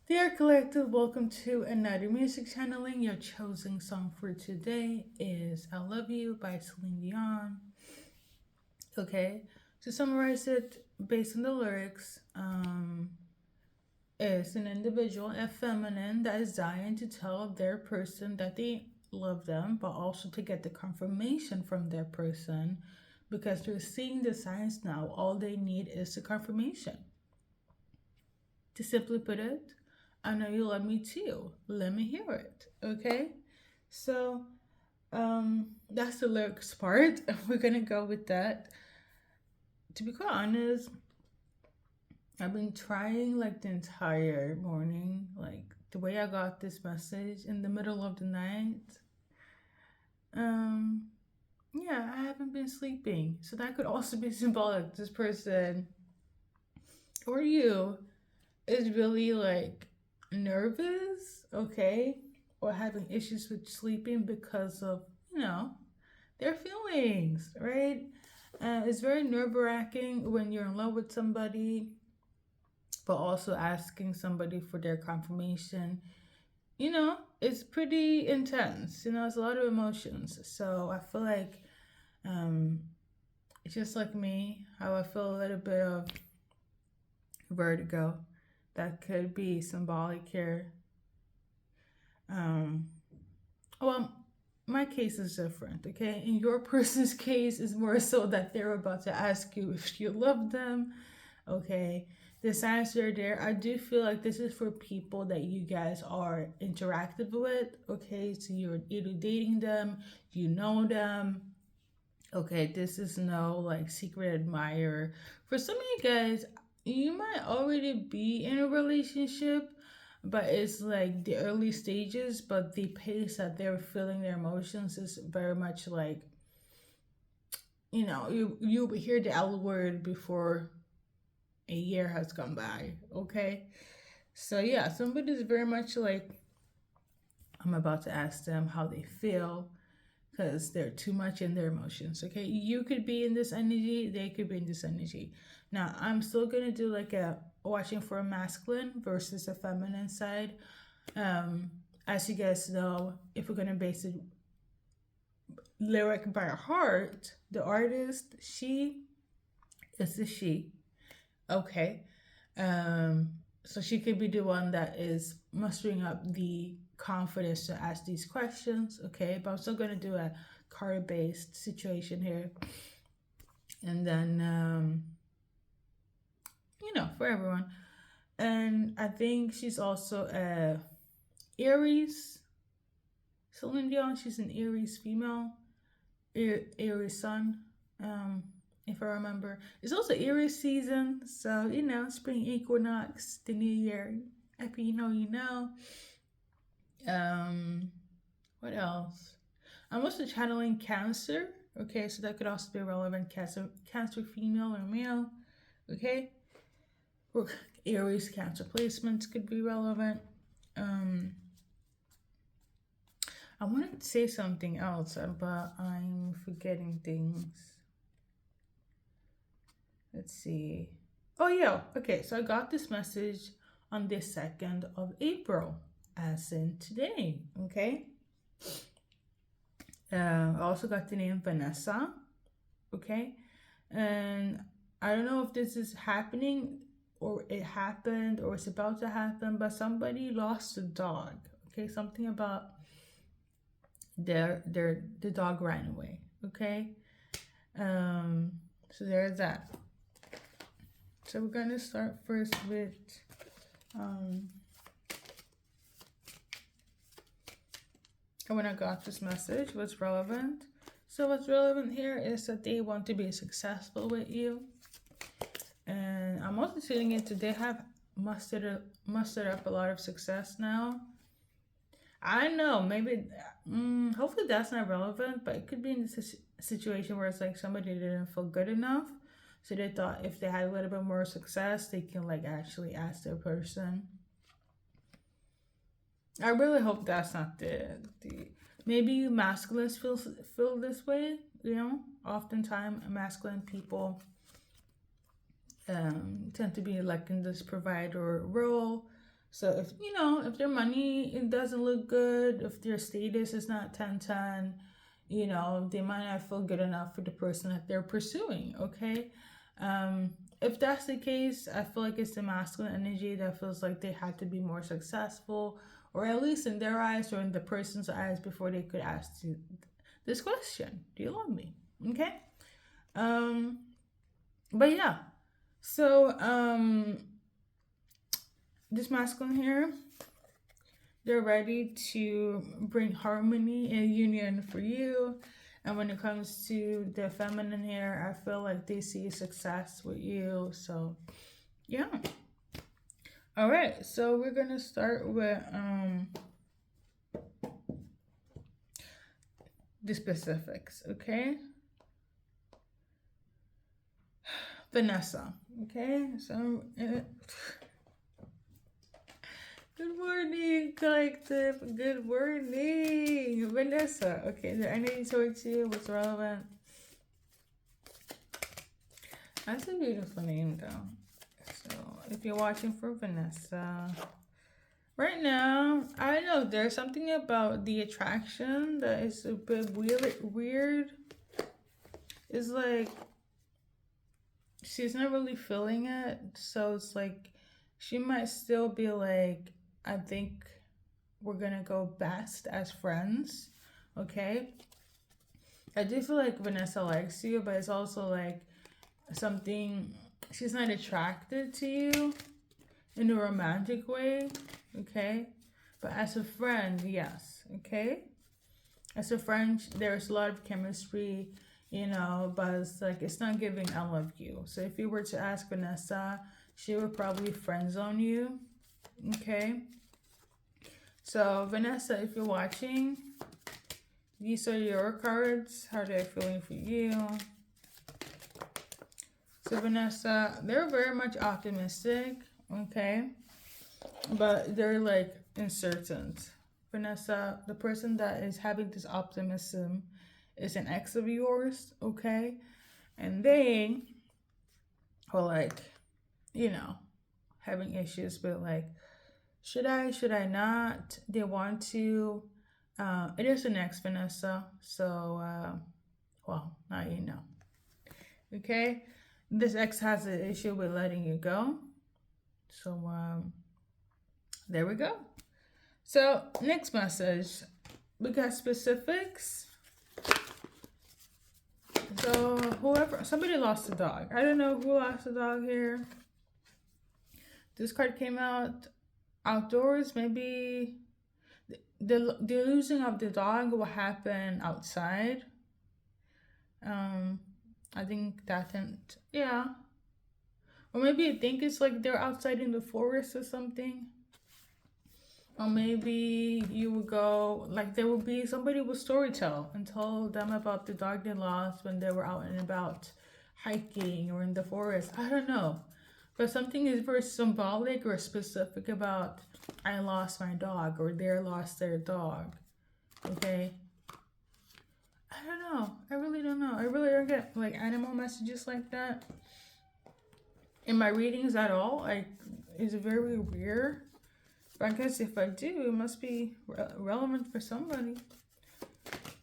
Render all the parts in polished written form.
Dear Collective, welcome to another music channeling. Your chosen song for today is I Love You by Celine Dion. Okay, to summarize it based on the lyrics, is an individual, a feminine, that is dying to tell their person that they love them, but also to get the confirmation from their person because they're seeing the signs now. All they need is the confirmation. To simply put it, I know you love me too. Let me hear it. Okay? So, that's the lyrics part. We're gonna go with that. To be quite honest, I've been trying like the entire morning, like the way I got this message in the middle of the night. Um, yeah, I haven't been sleeping. So that could also be symbolic. This person or you is really like nervous, okay, or having issues with sleeping because of, you know, their feelings, right? It's very nerve wracking when you're in love with somebody, but also asking somebody for their confirmation. It's pretty intense. It's a lot of emotions. So I feel like, um, just like me, how I feel a little bit of vertigo. That could be symbolic here. Um, well, my case is different, okay? In your person's case, is more so that they're about to ask you if you love them, okay? The signs are there. I do feel like this is for people that you guys are interactive with, okay? So you're either dating them, you know them, okay? This is no like secret admirer. For some of you guys, you might already be in a relationship, but it's like the early stages, but the pace that they're feeling their emotions is very much like, you hear the L word before a year has gone by, okay? So yeah, somebody's very much like, I'm about to ask them how they feel because they're too much in their emotions, okay? You could be in this energy, they could be in this energy. Now, I'm still gonna do like a watching for a masculine versus a feminine side. Um, as you guys know, if we're gonna base it lyric by heart, the artist, she is a she. Okay. So she could be the one that is mustering up the confidence to ask these questions. Okay. But I'm still gonna do a card based situation here. And then for everyone. And I think she's also a Aries. Celine Dion, she's an Aries female. Aries sun, um, if I remember. It's also Aries season, so spring equinox, the new year. If you know, you know. Um, what else? I'm also channeling Cancer. Okay, so that could also be relevant. Cancer, female or male. Okay, or Aries Cancer placements could be relevant. Um, I wanted to say something else, but I'm forgetting things. Let's see. Oh, yeah. Okay, so I got this message on the 2nd of April, as in today. Okay. I also got the name Vanessa. Okay. And I don't know if this is happening or it happened or it's about to happen, but somebody lost a dog. Okay. Something about the dog ran away. Okay. So there's that. So we're gonna start first with when I got this message, what's relevant. So what's relevant here is that they want to be successful with you. And I'm also feeling it that they have mustered up a lot of success now. I know, maybe, hopefully that's not relevant, but it could be in this situation where it's like somebody didn't feel good enough. So they thought if they had a little bit more success, they can like actually ask their person. I really hope that's not the maybe masculines feel this way. Oftentimes masculine people tend to be like in this provider role, So if you know if their money it doesn't look good, if their status is not 10/10, they might not feel good enough for the person that they're pursuing. Okay, if that's the case, I feel like it's the masculine energy that feels like they had to be more successful, or at least in their eyes or in the person's eyes before they could ask you this question: Do you love me? Okay. Um, but yeah. So this masculine here, they're ready to bring harmony and union for you. And when it comes to the feminine here, I feel like they see success with you. So, yeah. All right. So we're going to start with the specifics, okay? Vanessa, okay? So, good morning, collective. Good morning, Vanessa. Okay, the energy towards you was relevant. That's a beautiful name, though. So, if you're watching for Vanessa, right now, I don't know. There's something about the attraction that is a bit weird. It's like she's not really feeling it, so it's like she might still be like, I think we're gonna go best as friends, okay? I do feel like Vanessa likes you, but it's also like something, she's not attracted to you in a romantic way, okay? But as a friend, yes, okay? As a friend, there's a lot of chemistry, but it's like it's not giving I love you. So if you were to ask Vanessa, she would probably friend zone you, okay? So Vanessa, if you're watching, these are your cards. How they're feeling for you. So Vanessa, they're very much optimistic, okay? But they're like uncertain. Vanessa, the person that is having this optimism is an ex of yours, okay? And they are like, having issues with like, should I not? They want to. It is an ex, Vanessa. So, well, now you know. Okay? This ex has an issue with letting you go. So, there we go. So, next message. We got specifics. So, somebody lost a dog. I don't know who lost a dog here. This card came out outdoors. Maybe the losing of the dog will happen outside. I think that yeah. Or maybe I think it's like they're outside in the forest or something. Or maybe you would go, like there would be somebody would storytell and tell them about the dog they lost when they were out and about hiking or in the forest. I don't know. But something is very symbolic or specific about I lost my dog or they lost their dog. Okay? I don't know. I really don't know. I really don't get like animal messages like that in my readings at all. Like, it's very rare. But I guess if I do, it must be relevant for somebody.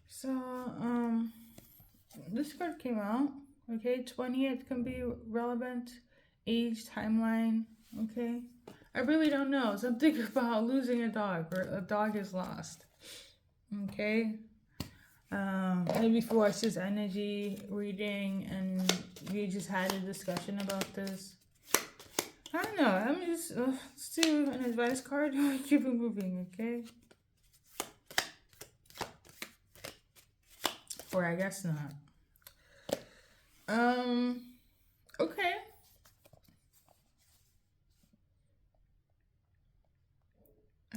So, this card came out. Okay, 20th can be relevant. Age, timeline. Okay. I really don't know. Something about losing a dog or a dog is lost. Okay. Maybe for us just energy reading and we just had a discussion about this. I don't know. I'm just let's do an advice card. Keep it moving, okay? Or I guess not. Okay.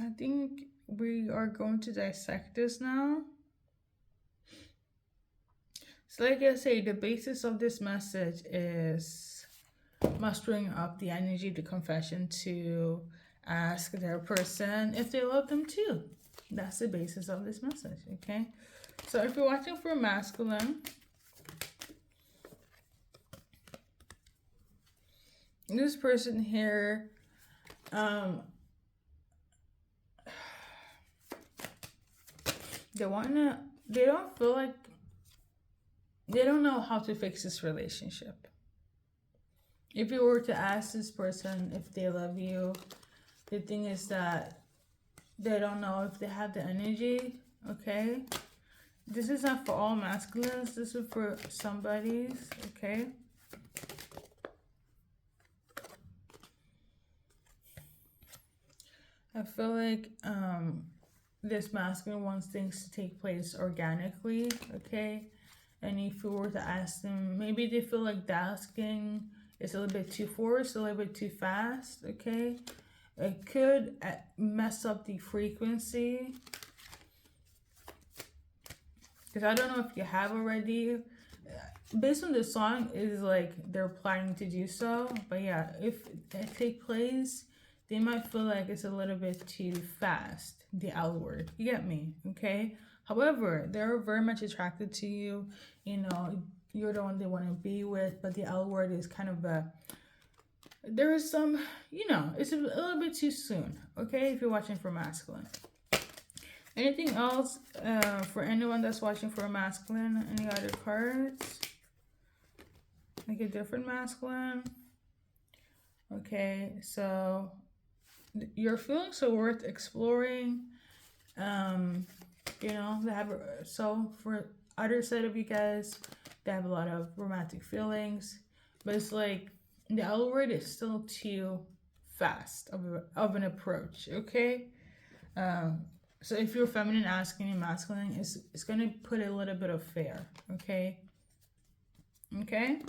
I think we are going to dissect this now. So like I say, the basis of this message is mustering up the energy, the confession to ask their person if they love them too. That's the basis of this message, okay? So if you're watching for masculine, this person here, they don't feel like, they don't know how to fix this relationship. If you were to ask this person if they love you, the thing is that they don't know if they have the energy, okay? This is not for all masculines, this is for somebody's, okay? I feel like this masculine wants things to take place organically, okay? And if you were to ask them, maybe they feel like the asking is a little bit too forced, a little bit too fast, okay? It could mess up the frequency. Because I don't know if you have already. Based on the song, is like they're planning to do so. But yeah, if it takes place, they might feel like it's a little bit too fast, the outward. You get me, okay? However, they're very much attracted to you. You know, you're the one they want to be with, but the outward is kind of there is some, you know, it's a little bit too soon, okay? If you're watching for masculine. Anything else for anyone that's watching for a masculine? Any other cards? Like a different masculine? Okay, so your feelings are worth exploring. You know, they have, so for other side of you guys, they have a lot of romantic feelings, but it's like the outward is still too fast of an approach, okay? So if you're feminine asking and masculine, it's going to put a little bit of fear, okay? Okay?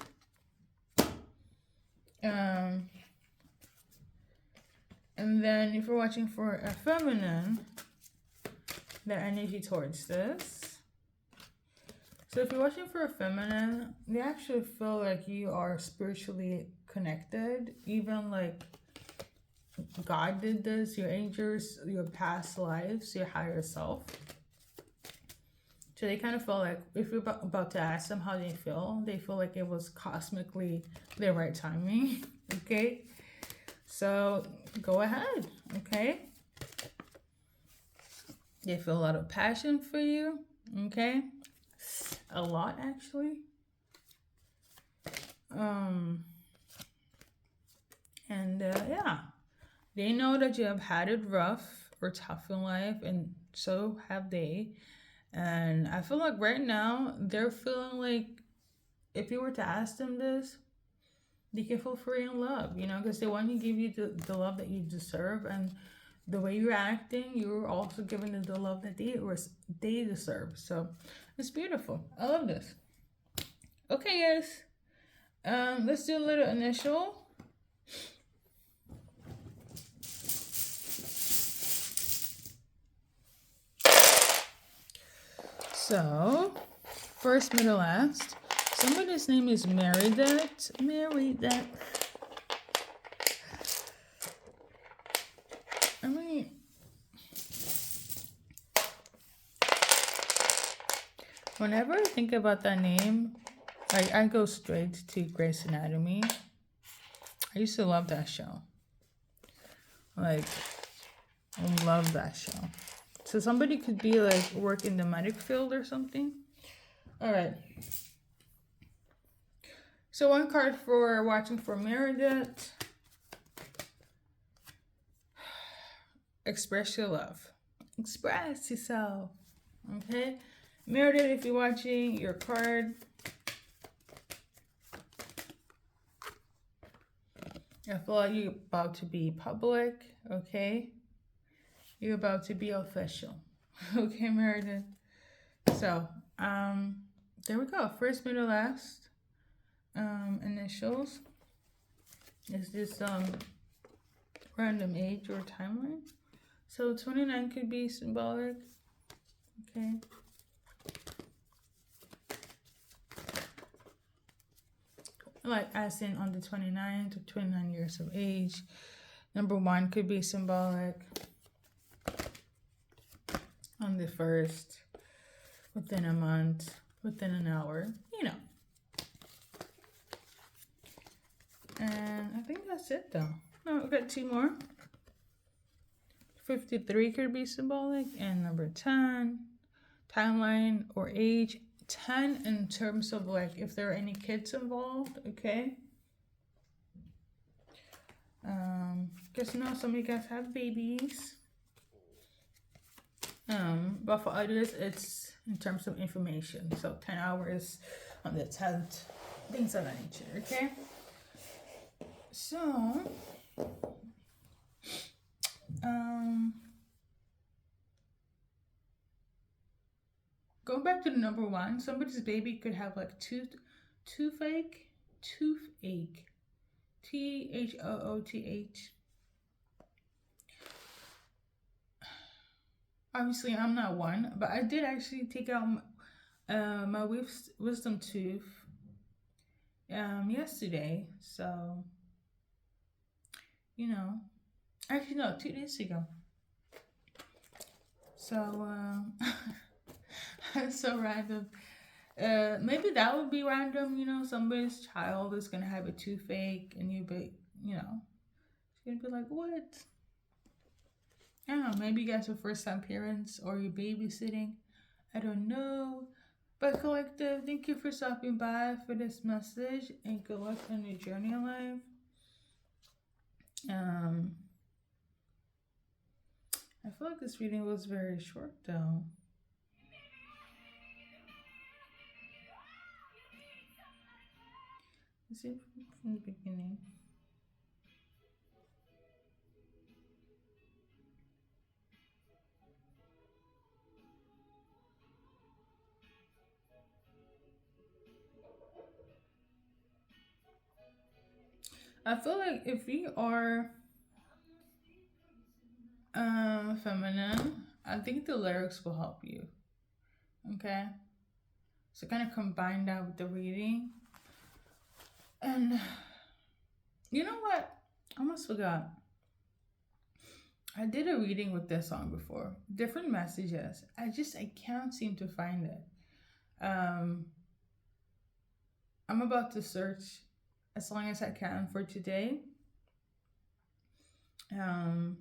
And then if you're watching for a feminine, the energy towards this. So if you're watching for a feminine, they actually feel like you are spiritually connected. Even like God did this, your angels, your past lives, your higher self. So they kind of feel like, if you're about to ask them how they feel like it was cosmically the right timing, okay? So go ahead, okay? They feel a lot of passion for you, okay? A lot, actually. Yeah, they know that you have had it rough or tough in life, and so have they. And I feel like right now they're feeling like if you were to ask them this, they can feel free in love, you know, because they want to give you the love that you deserve. And the way you're acting, you're also giving them the love that they deserve. So it's beautiful. I love this. Okay, guys. Let's do a little initial. So, first, middle, last. Somebody's name is Meredith. Meredith. I mean, whenever I think about that name, I go straight to Grey's Anatomy. I used to love that show. Like, I love that show. So somebody could be like work in the medic field or something. All right. So one card for watching for Meredith. Express your love. Express yourself. Okay. Meredith, if you're watching, your card. I feel like you're about to be public. Okay. You're about to be official. Okay, Meredith. So, there we go. First, middle, last. Initials. Is this random age or timeline? So 29 could be symbolic. Okay. Like as in on the 29 to 29 years of age. Number 1 could be symbolic. On the 1st, within a month, within an hour, you know. And I think that's it though. No, we've got 2 more. 53 could be symbolic, and number 10, timeline or age. 10 in terms of like if there are any kids involved, okay? Because you know some of you guys have babies. But for others it's in terms of information. So 10 hours on the 10th, things of that nature, okay? So going back to the number one, somebody's baby could have like toothache, toothache, THOOTH. Obviously, I'm not one, but I did actually take out my wisdom tooth yesterday. So, you know, actually no, 2 days ago. So, that's so random. Maybe that would be random. You know, somebody's child is gonna have a toothache, and you know, it's gonna be like, what? I don't know. Maybe you guys are first time parents or you're babysitting. I don't know. But collective, thank you for stopping by for this message and good luck on your journey in life. I feel like this reading was very short though. Let's see from the beginning. I feel like if you are feminine, I think the lyrics will help you. Okay? So kind of combine that with the reading. And you know what? I almost forgot. I did a reading with this song before. Different messages. I can't seem to find it. Um I'm about to search as long as I can for today. Um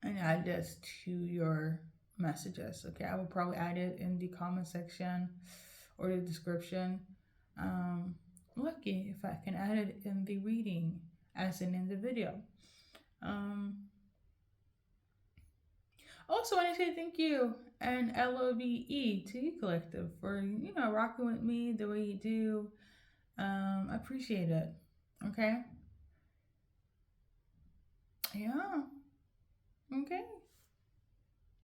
and add this to your messages. Okay, I will probably add it in the comment section or the description. Lucky if I can add it in the reading as in the video. Also, want to say thank you and LOVE to you collective for rocking with me the way you do. I appreciate it. Okay. Yeah. Okay.